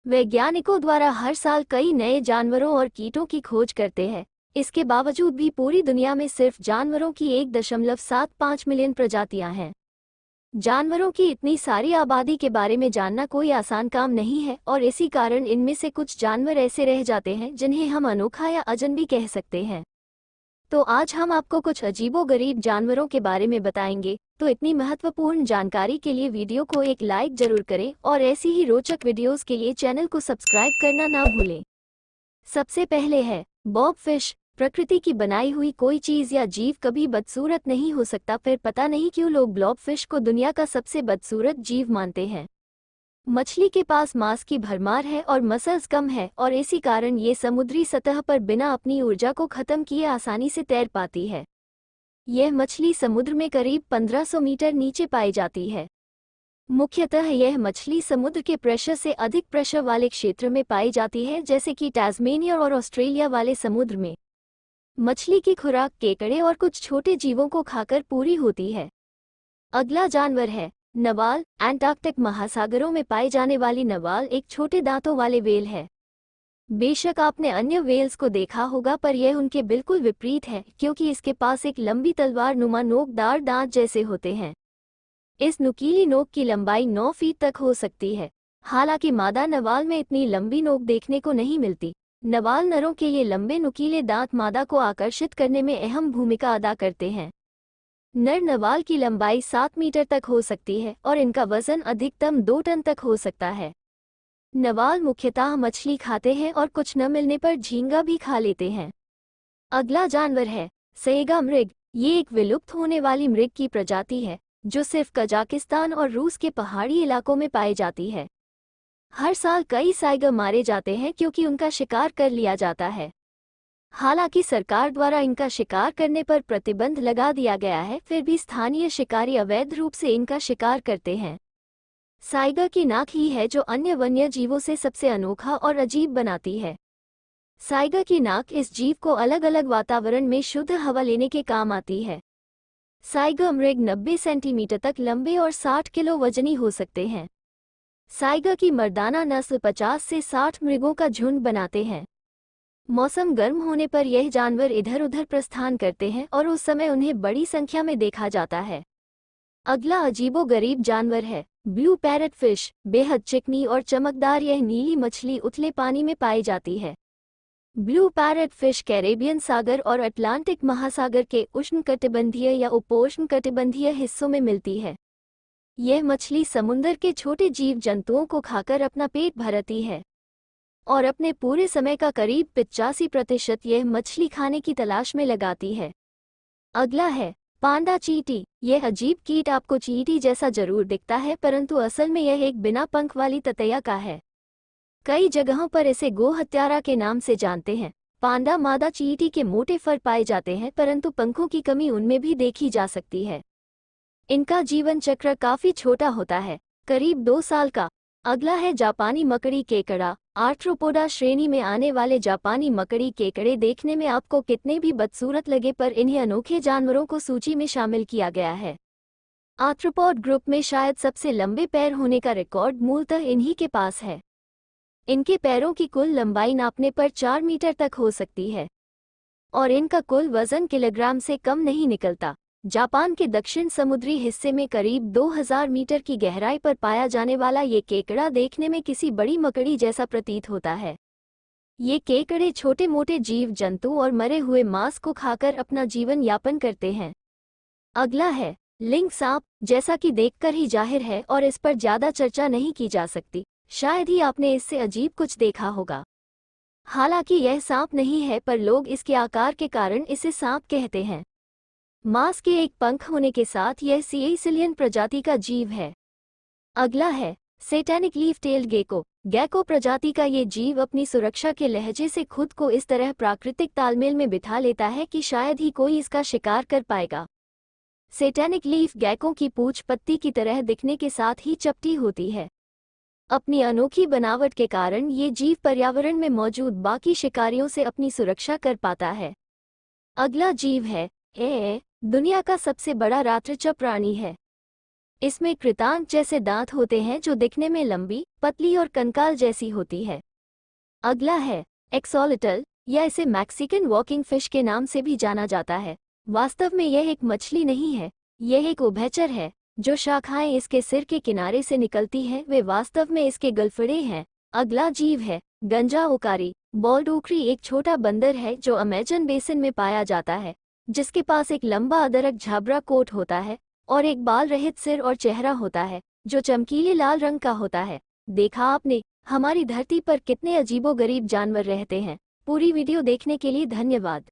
वैज्ञानिकों द्वारा हर साल कई नए जानवरों और कीटों की खोज करते हैं। इसके बावजूद भी पूरी दुनिया में सिर्फ जानवरों की 1.75 मिलियन प्रजातियां हैं। जानवरों की इतनी सारी आबादी के बारे में जानना कोई आसान काम नहीं है और इसी कारण इनमें से कुछ जानवर ऐसे रह जाते हैं जिन्हें हम अनोखा या अजनबी कह सकते हैं। तो आज हम आपको कुछ अजीबोगरीब जानवरों के बारे में बताएंगे। तो इतनी महत्वपूर्ण जानकारी के लिए वीडियो को एक लाइक जरूर करें और ऐसी ही रोचक वीडियोस के लिए चैनल को सब्सक्राइब करना ना भूलें। सबसे पहले है बॉब फिश। प्रकृति की बनाई हुई कोई चीज या जीव कभी बदसूरत नहीं हो सकता, फिर पता नहीं क्यों लोग ब्लॉब फिश को दुनिया का सबसे बदसूरत जीव मानते हैं। मछली के पास मांस की भरमार है और मसल्स कम है और इसी कारण ये समुद्री सतह पर बिना अपनी ऊर्जा को खत्म किए आसानी से तैर पाती है। यह मछली समुद्र में करीब 1500 मीटर नीचे पाई जाती है। मुख्यतः यह मछली समुद्र के प्रेशर से अधिक प्रेशर वाले क्षेत्र में पाई जाती है, जैसे कि टास्मेनिया और ऑस्ट्रेलिया वाले समुद्र में। मछली की खुराक केकड़े और कुछ छोटे जीवों को खाकर पूरी होती है। अगला जानवर है नवाल। एंटार्कटिक महासागरों में पाई जाने वाली नवाल एक छोटे दांतों वाले व्हेल है। बेशक आपने अन्य व्हेल्स को देखा होगा, पर यह उनके बिल्कुल विपरीत है क्योंकि इसके पास एक लंबी तलवार नुमा नोकदार दांत जैसे होते हैं। इस नुकीली नोक की लंबाई 9 फीट तक हो सकती है। हालांकि मादा नवाल में इतनी लंबी नोक देखने को नहीं मिलती। नवाल नरों के ये लंबे नुकीले दांत मादा को आकर्षित करने में अहम भूमिका अदा करते हैं। नर नवाल की लंबाई 7 मीटर तक हो सकती है और इनका वजन अधिकतम 2 टन तक हो सकता है। नवाल मुख्यतः मछली खाते हैं और कुछ न मिलने पर झींगा भी खा लेते हैं। अगला जानवर है सैगा मृग। ये एक विलुप्त होने वाली मृग की प्रजाति है जो सिर्फ कजाकिस्तान और रूस के पहाड़ी इलाकों में पाई जाती है। हर साल कई साइगर मारे जाते हैं क्योंकि उनका शिकार कर लिया जाता है। हालांकि सरकार द्वारा इनका शिकार करने पर प्रतिबंध लगा दिया गया है, फिर भी स्थानीय शिकारी अवैध रूप से इनका शिकार करते हैं। साइगर की नाक ही है जो अन्य वन्य जीवों से सबसे अनोखा और अजीब बनाती है। साइगर की नाक इस जीव को अलग अलग वातावरण में शुद्ध हवा लेने के काम आती है। साइगर मृग 90 सेंटीमीटर तक लंबे और 60 किलो वजनी हो सकते हैं। साइगर की मर्दाना नस्ल 50 से 60 मृगों का झुंड बनाते हैं। मौसम गर्म होने पर यह जानवर इधर उधर प्रस्थान करते हैं और उस समय उन्हें बड़ी संख्या में देखा जाता है। अगला अजीबोगरीब जानवर है ब्लू पैरट फिश। बेहद चिकनी और चमकदार यह नीली मछली उथले पानी में पाई जाती है। ब्लू पैरट फिश कैरेबियन सागर और अटलांटिक महासागर के उष्णकटिबंधीय या उपोष्णकटिबंधीय हिस्सों में मिलती है। यह मछली समुद्र के छोटे जीव जंतुओं को खाकर अपना पेट भरती है और अपने पूरे समय का करीब 85% यह मछली खाने की तलाश में लगाती है। अगला है पांडा चींटी। यह अजीब कीट आपको चींटी जैसा जरूर दिखता है, परंतु असल में यह एक बिना पंख वाली ततैया का है। कई जगहों पर इसे गोहत्यारा के नाम से जानते हैं। पांडा मादा चींटी के मोटे फर पाए जाते हैं, परंतु पंखों की कमी उनमें भी देखी जा सकती है। इनका जीवन चक्र काफी छोटा होता है, करीब 2 साल का। अगला है जापानी मकड़ी केकड़ा। आर्थ्रोपोडा श्रेणी में आने वाले जापानी मकड़ी केकड़े देखने में आपको कितने भी बदसूरत लगे, पर इन्हें अनोखे जानवरों को सूची में शामिल किया गया है। आर्थ्रोपोड ग्रुप में शायद सबसे लंबे पैर होने का रिकॉर्ड मूलतः इन्हीं के पास है। इनके पैरों की कुल लंबाई नापने पर 4 मीटर तक हो सकती है और इनका कुल वजन किलोग्राम से कम नहीं निकलता। जापान के दक्षिण समुद्री हिस्से में करीब 2000 मीटर की गहराई पर पाया जाने वाला ये केकड़ा देखने में किसी बड़ी मकड़ी जैसा प्रतीत होता है। ये केकड़े छोटे मोटे जीव जंतु और मरे हुए मांस को खाकर अपना जीवन यापन करते हैं। अगला है लिंक सांप। जैसा कि देखकर ही जाहिर है और इस पर ज्यादा चर्चा नहीं की जा सकती, शायद ही आपने इससे अजीब कुछ देखा होगा। हालांकि यह सांप नहीं है, पर लोग इसके आकार के कारण इसे सांप कहते हैं। मांस के एक पंख होने के साथ यह सिएसिलियन प्रजाति का जीव है। अगला है satanic leaf tailed gecko. Gecko प्रजाति का ये जीव अपनी सुरक्षा के लहजे से खुद को इस तरह प्राकृतिक तालमेल में बिठा लेता है कि शायद ही कोई इसका शिकार कर पाएगा। सैटेनिक लीफ गेको की पूंछ पत्ती की तरह दिखने के साथ ही चपटी होती है। अपनी अनोखी बनावट के कारण ये जीव पर्यावरण में मौजूद बाकी शिकारियों से अपनी सुरक्षा कर पाता है। अगला जीव है दुनिया का सबसे बड़ा रात्रिचर प्राणी है। इसमें कृतांत जैसे दांत होते हैं जो दिखने में लंबी, पतली और कंकाल जैसी होती है। अगला है एक्सोलिटल, या इसे मैक्सिकन वॉकिंग फिश के नाम से भी जाना जाता है। वास्तव में यह एक मछली नहीं है, यह एक उभयचर है। जो शाखाएं इसके सिर के किनारे से निकलती हैं वे वास्तव में इसके गलफड़े हैं। अगला जीव है गंजा ओकारी। बॉल्ड ओकरी एक छोटा बंदर है जो अमेजन बेसिन में पाया जाता है, जिसके पास एक लंबा अदरक झाबरा कोट होता है और एक बाल रहित सिर और चेहरा होता है जो चमकीले लाल रंग का होता है। देखा आपने, हमारी धरती पर कितने अजीबोगरीब जानवर रहते हैं। पूरी वीडियो देखने के लिए धन्यवाद।